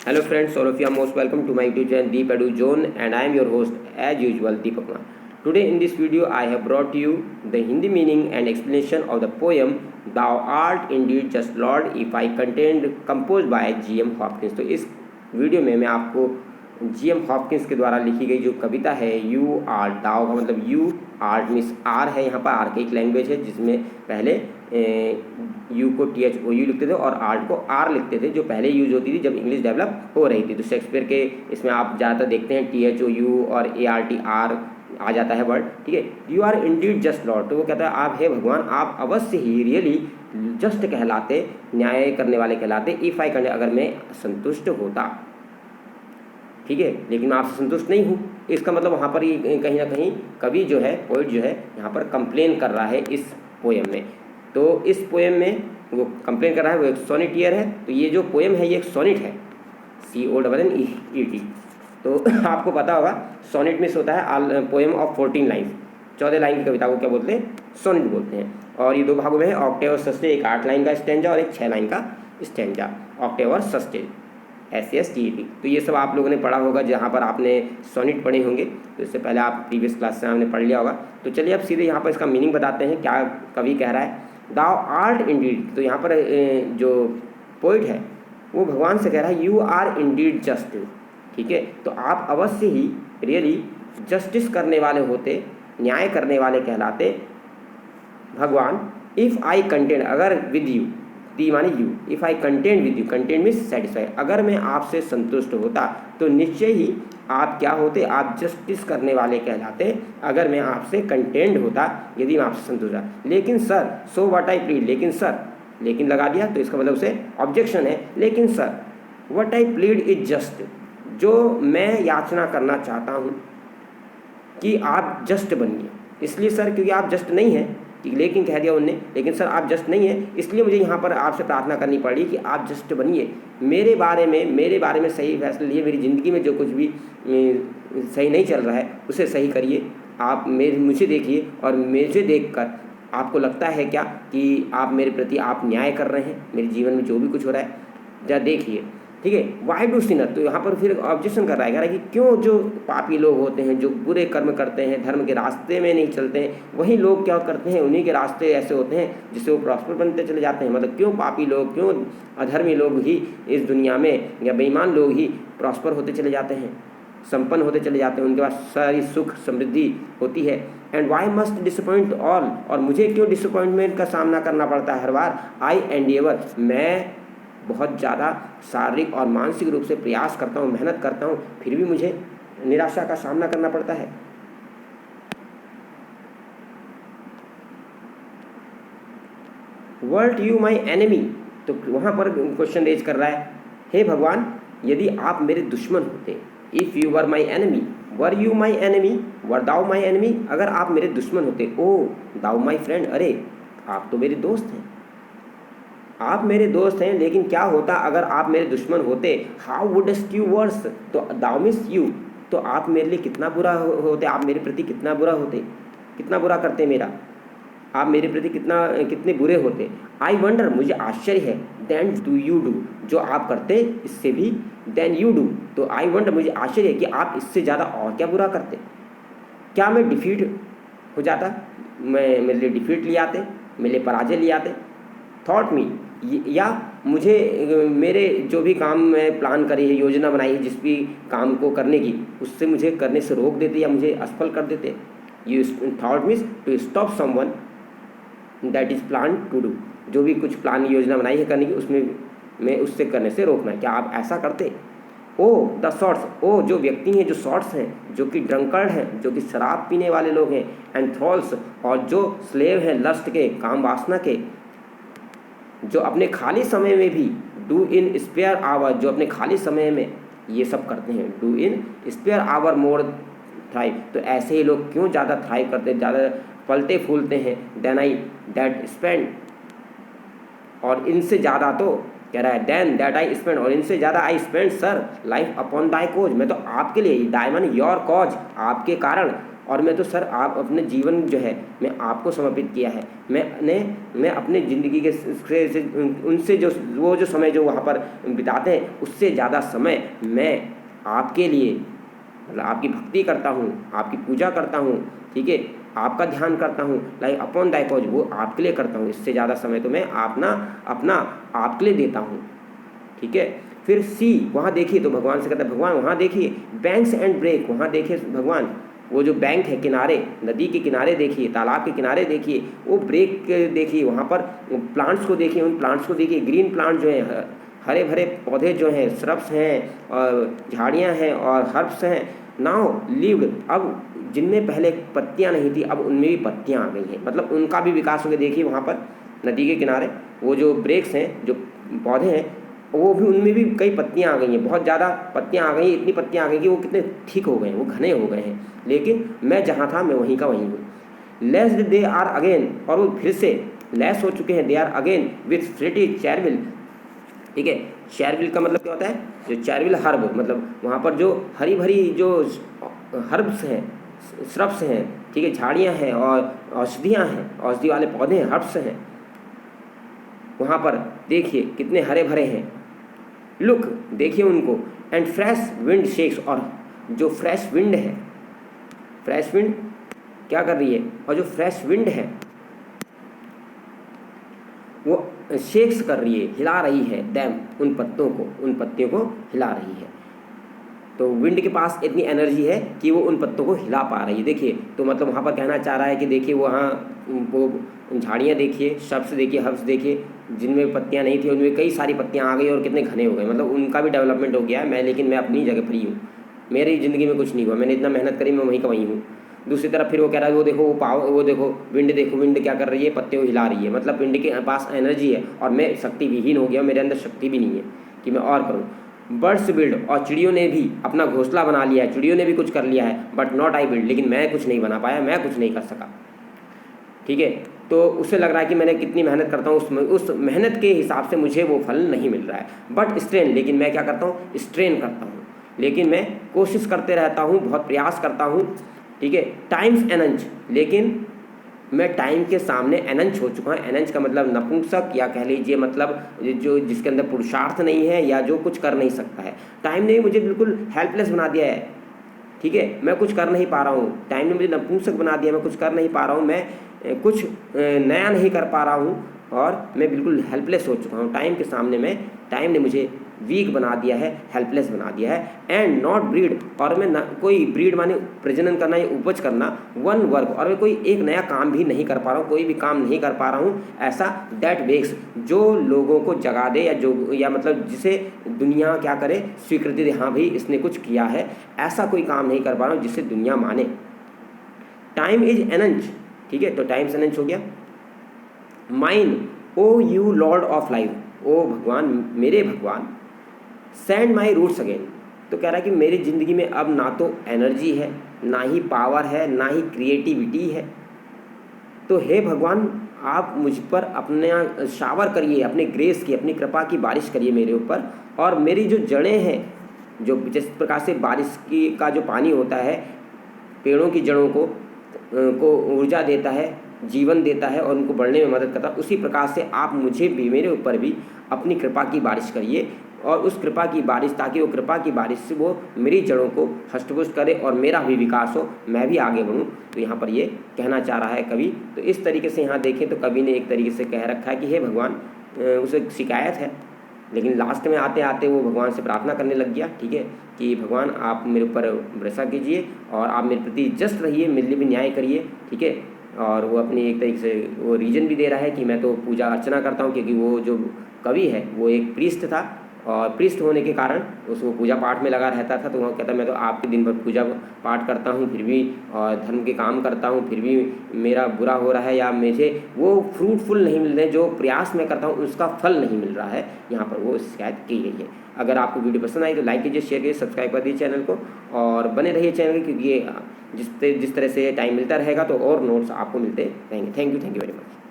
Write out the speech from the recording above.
Hello friends, all of you are most welcome to my YouTube channel Deep Edu Zone, and I am your host as usual Deepak Kumar. Today in this video I have brought to you the Hindi meaning and explanation of the poem Thou Art Indeed Just Lord If I Contained composed by G.M. Hopkins। तो इस video में मैं आपको G.M. Hopkins के द्वारा लिखी गई जो कविता है यू आर्ट, दाव का मतलब यू, आर्ट मीन्स आर है, यहाँ पर आर्केइक लैंग्वेज है जिसमें पहले यू को THOU लिखते थे और आर्ट को आर लिखते थे, जो पहले यूज होती थी जब इंग्लिश डेवलप हो रही थी। तो शेक्सपियर के इसमें आप ज़्यादातर देखते हैं THOU और ART आ जाता है वर्ड, ठीक है। You are indeed just lord, तो वो कहता है आप हे भगवान, आप अवश्य ही रियली जस्ट कहलाते, न्याय करने वाले कहलाते, इफ़ आई कंडे, अगर मैं संतुष्ट होता, ठीक है, लेकिन मैं आपसे संतुष्ट नहीं हूँ। इसका मतलब वहाँ पर ही कहीं ना कहीं कवि जो है, पोइट जो है, यहाँ पर कंप्लेन कर रहा है इस पोएम में। तो इस पोएम में वो कंप्लेन कर रहा है, वो एक सोनेटियर है। तो ये जो पोएम है ये एक सोनेट है, CONNET। तो आपको पता होगा सोनेट मीन्स होता है पोएम ऑफ 14 लाइन, 14 लाइन की कविता को क्या बोलते हैं, सोनेट बोलते हैं। और ये दो भागों में है, ऑक्टेव और सस्टेज, एक 8 लाइन का स्टैंजा और एक 6 लाइन का स्टैंजा, ऑक्टेव और सस्टेज, SSTET। तो ये सब आप लोगों ने पढ़ा होगा, जहाँ पर आपने सोनेट पढ़े होंगे, तो इससे पहले आप प्रीवियस क्लास से आपने पढ़ लिया होगा। तो चलिए अब सीधे यहाँ पर इसका मीनिंग बताते हैं, क्या कवि कह रहा है। दाउ आर्ट इंडीड, तो यहाँ पर जो पोइट है वो भगवान से कह रहा है यू आर इंडीड जस्ट, ठीक है। तो आप अवश्य ही रियली जस्टिस करने वाले होते, न्याय करने वाले कहलाते भगवान। इफ़ आई कंटेंट, अगर विद यू, दी माने you, if I content with you, content means satisfy, अगर मैं आपसे संतुष्ट होता तो निश्चय ही आप क्या होते, आप जस्टिस करने वाले कहलाते, अगर मैं आपसे कंटेंट होता, यदि मैं आपसे संतुष्ट था। लेकिन sir, so what I plead, लेकिन सर, लेकिन लगा दिया तो इसका मतलब उसे ऑब्जेक्शन है। लेकिन sir, what I plead is just, जो मैं याचना करना चाहता हूँ कि आप जस्ट बनिए, इसलिए सर क्योंकि आप जस्ट नहीं हैं, लेकिन कह दिया उनने, लेकिन सर आप जस्ट नहीं है, इसलिए मुझे यहाँ पर आपसे प्रार्थना करनी पड़ी कि आप जस्ट बनिए, मेरे बारे में सही फैसले लिए, मेरी ज़िंदगी में जो कुछ भी सही नहीं चल रहा है उसे सही करिए। आप मुझे देखिए और मुझे देखकर आपको लगता है क्या कि आप मेरे प्रति आप न्याय कर रहे हैं, मेरे जीवन में जो भी कुछ हो रहा है जरा देखिए, ठीक है। वाई डू सिनर, तो यहाँ पर फिर ऑब्जेक्शन कर रहा है, कह रहा है कि क्यों जो पापी लोग होते हैं, जो बुरे कर्म करते हैं, धर्म के रास्ते में नहीं चलते हैं, वही लोग क्या करते हैं, उन्हीं के रास्ते ऐसे होते हैं जिससे वो प्रॉस्पर बनते चले जाते हैं। मतलब क्यों पापी लोग, क्यों अधर्मी लोग ही इस दुनिया में, या बेईमान लोग ही प्रॉस्पर होते चले जाते हैं, संपन्न होते चले जाते हैं, उनके पास सारी सुख समृद्धि होती है। And why must disappoint all, और मुझे क्यों डिसअपॉइंटमेंट का सामना करना पड़ता है हर बार। आई एंडेवर, मैं बहुत ज़्यादा शारीरिक और मानसिक रूप से प्रयास करता हूँ, मेहनत करता हूँ, फिर भी मुझे निराशा का सामना करना पड़ता है। वर्ल्ड यू माई एनिमी, तो वहाँ पर क्वेश्चन रेज कर रहा है, हे भगवान यदि आप मेरे दुश्मन होते, if you were my enemy, were you my enemy, were thou my enemy, अगर आप मेरे दुश्मन होते, ओ दाउ माई फ्रेंड, अरे आप तो मेरे दोस्त हैं, आप मेरे दोस्त हैं, लेकिन क्या होता अगर आप मेरे दुश्मन होते। हाउ वुडस्ट यू वर्स, तो दाउ मीन्स यू, तो आप मेरे लिए कितना बुरा होते, आप मेरे प्रति कितना बुरा होते, कितना बुरा करते मेरा, आप मेरे प्रति कितने बुरे होते। आई वंडर, मुझे आश्चर्य है, देन डू यू डू, जो आप करते इससे भी, देन यू डू, तो आई वंडर, मुझे आश्चर्य है कि आप इससे ज़्यादा और क्या बुरा करते। क्या मैं डिफीट हो जाता, मेरे लिए डिफीट ले आते, मेरे लिए पराजय ले आते। थॉट मी, या मुझे मेरे जो भी काम में प्लान करी है, योजना बनाई है, जिस भी काम को करने की, उससे मुझे करने से रोक देते या मुझे असफल कर देते। You thought means to stop someone that is plan to do, जो भी कुछ प्लान योजना बनाई है करने की, उसमें मैं उससे करने से रोकना है, क्या आप ऐसा करते। ओ द शॉर्ट्स, ओ जो व्यक्ति हैं, जो शॉर्ट्स हैं, जो कि ड्रंकर्ड हैं, जो कि शराब पीने वाले लोग हैं, एंड थ्रॉल्स, और जो स्लेव हैं लस्ट के, काम वासना के, जो अपने खाली समय में भी, डू इन स्पेयर आवर, जो अपने खाली समय में ये सब करते हैं, do in spare hour more thrive, तो ऐसे ही लोग क्यों ज़्यादा थ्राइव करते हैं, ज़्यादा फलते फूलते हैं, देन आई दैट स्पेंड, और इनसे ज़्यादा, तो कह रहा है देन दैट आई स्पेंड, और इनसे ज़्यादा I spend sir life upon thy cause, मैं तो आपके लिए, दाई माने योर कॉज, आपके कारण और मैं तो सर आप अपने जीवन जो है मैं आपको समर्पित किया है। मैं अपने ज़िंदगी के से उनसे जो वो जो समय जो वहाँ पर बिताते हैं उससे ज़्यादा समय मैं आपके लिए मतलब आपकी भक्ति करता हूँ, आपकी पूजा करता हूँ, ठीक है, आपका ध्यान करता हूँ, लाइक अपॉन दाई कॉज, वो आपके लिए करता हूँ। इससे ज़्यादा समय तो मैं अपना आपके लिए देता हूँ, ठीक है। फिर सी, वहाँ देखिए तो भगवान से कहता है भगवान वहाँ देखिए बैंक्स एंड ब्रेक, वहाँ देखिए भगवान वो जो बैंक है किनारे, नदी के किनारे देखिए, तालाब के किनारे देखिए, वो ब्रेक देखिए, वहाँ पर प्लांट्स को देखिए, उन प्लांट्स को देखिए, ग्रीन प्लांट जो हैं, हरे भरे पौधे जो हैं, श्रब्स हैं और झाड़ियाँ हैं और हर्ब्स हैं, नाउ लीव्ड, अब जिनमें पहले पत्तियाँ नहीं थी अब उनमें भी पत्तियाँ आ गई हैं, मतलब उनका भी विकास हो गया। देखिए वहाँ पर नदी के किनारे वो जो ब्रेक्स हैं, जो पौधे हैं, वो भी उनमें भी कई पत्तियाँ आ गई हैं, बहुत ज़्यादा पत्तियाँ आ गई हैं, इतनी पत्तियाँ आ गई कि वो कितने ठीक हो गए हैं, वो घने हो गए हैं। लेकिन मैं जहाँ था मैं वहीं का वहीं हूँ। लेस्ड दे आर अगेन, और वो फिर से लेस हो चुके हैं, दे आर अगेन विथ फ्रेटी चैरविल, ठीक है। चैरविल का मतलब क्या होता है, जो चैरविल हर्ब, मतलब वहाँ पर जो हरी भरी जो हर्ब्स हैं, श्रब्स हैं, ठीक है, झाड़ियाँ हैं और औषधियाँ हैं, औषधि वाले पौधे हैं, हर्ब्स हैं, वहाँ पर देखिए कितने हरे भरे हैं। लुक, देखिए उनको, एंड फ्रेश विंड शेक्स, और जो फ्रेश विंड है, फ्रेश विंड क्या कर रही है, और जो फ्रेश विंड है वो शेक्स कर रही है, हिला रही है दैम, उन पत्तियों को हिला रही है। तो विंड के पास इतनी एनर्जी है कि वो उन पत्तों को हिला पा रही है। देखिए तो मतलब वहाँ पर कहना चाह रहा है कि देखिए वहाँ वो झाड़ियाँ देखिए, शब्द देखिए, हर्ब्स देखिए, जिनमें पत्तियाँ नहीं थी उनमें कई सारी पत्तियाँ आ गई और कितने घने हो गए, मतलब उनका भी डेवलपमेंट हो गया है। लेकिन मैं अपनी जगह फ्री हूँ, मेरी ज़िंदगी में कुछ नहीं हुआ, मैंने इतना मेहनत करी, मैं वहीं का वहीं हूँ। दूसरी तरफ फिर वो कह रहा है वो देखो वो देखो विंड क्या कर रही है, पत्ते को हिला रही है, मतलब विंड के पास एनर्जी है और मैं शक्ति विहीन हो गया, मेरे अंदर शक्ति भी नहीं है कि मैं और करूँ। बर्ड्स बिल्ड, और चिड़ियों ने भी अपना घोंसला बना लिया है, चिड़ियों ने भी कुछ कर लिया है, बट नॉट आई बिल्ड, लेकिन मैं कुछ नहीं बना पाया, मैं कुछ नहीं कर सका, ठीक है। तो उससे लग रहा है कि मैंने कितनी मेहनत करता हूँ, उस मेहनत के हिसाब से मुझे वो फल नहीं मिल रहा है। बट स्ट्रेन, लेकिन मैं क्या करता हूँ, स्ट्रेन करता हूँ, लेकिन मैं कोशिश करते रहता हूँ, बहुत प्रयास करता हूँ, ठीक है। टाइम्स एनंच, लेकिन मैं टाइम के सामने एनंच हो चुका हूँ। एनंच का मतलब नपुंसक, या कह लीजिए मतलब जो जिसके अंदर पुरुषार्थ नहीं है या जो कुछ कर नहीं सकता है। टाइम ने मुझे बिल्कुल हेल्पलेस बना दिया है, ठीक है, मैं कुछ कर नहीं पा रहा हूँ। टाइम ने मुझे नपुंसक बना दिया, मैं कुछ कर नहीं पा रहा हूँ, मैं कुछ नया नहीं कर पा रहा हूँ और मैं बिल्कुल हेल्पलेस हो चुका हूँ टाइम के सामने। टाइम ने मुझे वीक बना दिया है, हेल्पलेस बना दिया है। एंड नॉट ब्रीड, और मैं ना कोई ब्रीड माने प्रजनन करना या उपज करना, वन वर्क, और मैं कोई एक नया काम भी नहीं कर पा रहा हूँ, कोई भी काम नहीं कर पा रहा हूँ ऐसा, दैट वेक्स, जो लोगों को जगा दे, या मतलब जिसे दुनिया क्या करे, स्वीकृति दे, हाँ भाई इसने कुछ किया है, ऐसा कोई काम नहीं कर पा रहा हूँ जिससे दुनिया माने। टाइम इज एनंच, ठीक है, तो टाइम एनंच हो गया। Mine O you lord of life, O भगवान, मेरे भगवान, सेंड माई रूट्स अगेन, तो कह रहा है कि मेरी ज़िंदगी में अब ना तो एनर्जी है, ना ही पावर है, ना ही क्रिएटिविटी है, तो हे भगवान आप मुझ पर अपना शावर करिए, अपने ग्रेस की, अपनी कृपा की बारिश करिए मेरे ऊपर, और मेरी जो जड़ें हैं, जो जिस प्रकार से बारिश का जो पानी होता है पेड़ों की जड़ों को ऊर्जा देता है, जीवन देता है और उनको बढ़ने में मदद करता है, उसी प्रकार से आप मुझे भी, मेरे ऊपर भी अपनी कृपा की बारिश करिए, और उस कृपा की बारिश, ताकि वो कृपा की बारिश से वो मेरी जड़ों को हष्टपुष्ट करे और मेरा भी विकास हो, मैं भी आगे बढ़ूँ। तो यहाँ पर ये कहना चाह रहा है कवि। तो इस तरीके से यहाँ देखें तो कवि ने एक तरीके से कह रखा है कि हे भगवान, उसे शिकायत है, लेकिन लास्ट में आते आते वो भगवान से प्रार्थना करने लग गया, ठीक है, कि भगवान आप मेरे ऊपर भरोसा कीजिए और आप मेरे प्रति जस्ट रहिए, मेरे लिए भी न्याय करिए, ठीक है। और वो अपनी एक तरीके से वो रीज़न भी दे रहा है कि मैं तो पूजा अर्चना करता हूँ, क्योंकि वो जो कवि है वो एक प्रीस्ट था, और प्रीस्ट होने के कारण उसको पूजा पाठ में लगा रहता था। तो वो कहता मैं तो आपके दिन भर पूजा पाठ करता हूँ फिर भी, और धर्म के काम करता हूँ फिर भी मेरा बुरा हो रहा है, या मुझे वो फ्रूटफुल नहीं मिल रहे, जो प्रयास मैं करता हूँ उसका फल नहीं मिल रहा है। यहाँ पर वो शिकायत की गई है। अगर आपको वीडियो पसंद आई तो लाइक कीजिए, शेयर कीजिए, सब्सक्राइब कर दीजिए चैनल को, और बने रहिए चैनल, क्योंकि जिस तरह से टाइम मिलता रहेगा तो और नोट्स आपको मिलते रहेंगे। Thank you very much.